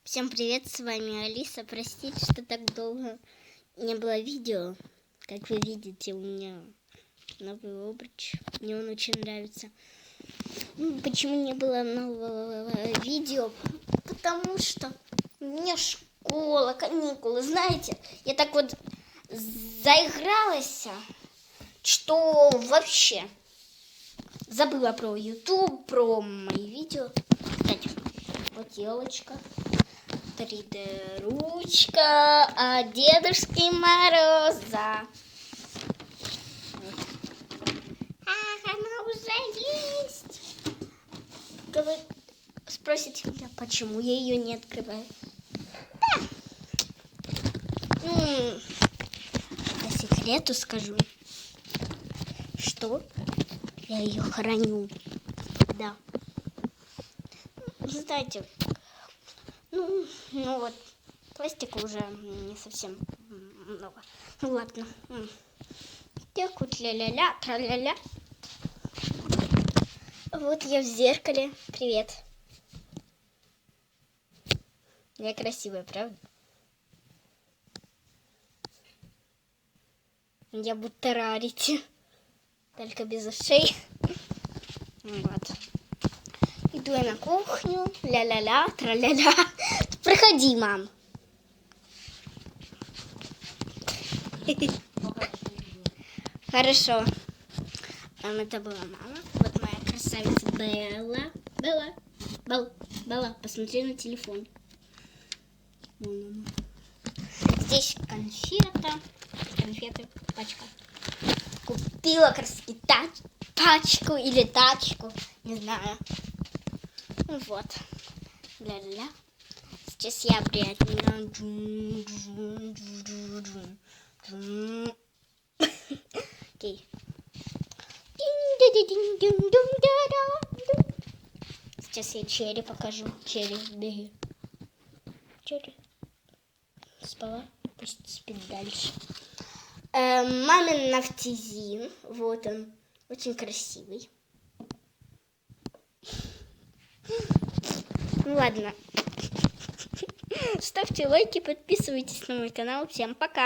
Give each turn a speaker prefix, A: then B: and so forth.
A: Всем привет, с вами Алиса. Простите, что так долго не было видео. Как вы видите, у меня новый обруч. Мне он очень нравится. Почему не было нового видео? Потому что у меня школа, каникулы. Знаете, я так вот заигралась, что вообще забыла про YouTube, про мои видео. Кстати, вот елочка. 3D ручка от Дедушки Мороза. Она уже есть. Спросите меня, почему я ее не открываю? Да. По секрету скажу, что я ее храню. Да. Знаете, ну вот, пластика уже не совсем много. Ну ладно. Так вот, ля-ля-ля, тра-ля-ля. Вот я в зеркале. Привет. Я красивая, правда? Я будто Рарити. Только без ушей. Вот. Иду я на кухню. Ля-ля-ля, тра-ля-ля. Проходи, мам. Хорошо. Это была мама. Вот моя красавица Белла. Белла, посмотри на телефон. Здесь конфеты, пачка. Купила краски пачку или тачку, не знаю. Ну вот. Ля-ля. Сейчас я приятно. Окей. Сейчас я Черри покажу. Черри, беги. Черри. Спала, пусть спит дальше. Мамин нафтизин. Вот он. Очень красивый. Ну ладно. Ставьте лайки, подписывайтесь на мой канал. Всем пока.